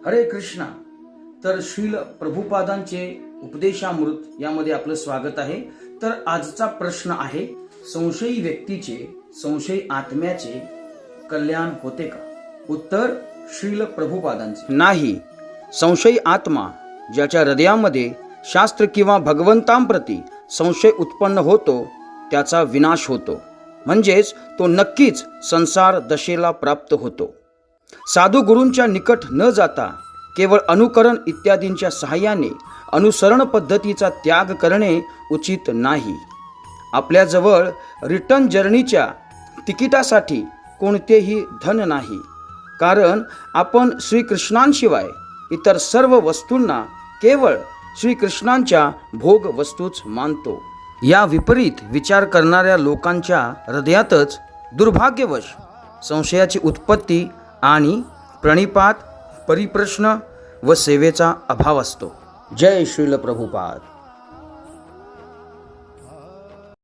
हरे कृष्णा. तर श्रील प्रभुपादांचे उपदेशामृत यामध्ये आपलं स्वागत आहे. तर आजचा प्रश्न आहे, संशयी व्यक्तीचे, संशयी आत्म्याचे कल्याण होते का? उत्तर श्रील प्रभुपादांचे नाही. संशयी आत्मा ज्याच्या हृदयामध्ये शास्त्र किंवा भगवंतांप्रती संशय उत्पन्न होतो त्याचा विनाश होतो, म्हणजेच तो नक्कीच संसार दशेला प्राप्त होतो. साधू गुरूंच्या निकट न जाता केवळ अनुकरण इत्यादींच्या सहाय्याने अनुसरण पद्धतीचा त्याग करणे उचित नाही. आपल्याजवळ रिटर्न जर्नीच्या तिकिटासाठी कोणतेही धन नाही, कारण आपण श्रीकृष्णांशिवाय इतर सर्व वस्तूंना केवळ श्रीकृष्णांच्या भोग वस्तूच मानतो. या विपरीत विचार करणाऱ्या लोकांच्या हृदयातच दुर्भाग्यवश संशयाची उत्पत्ती आणि प्रणिपात, परिप्रश्न व सेवेचा अभाव असतो. जय श्रील प्रभुपाद.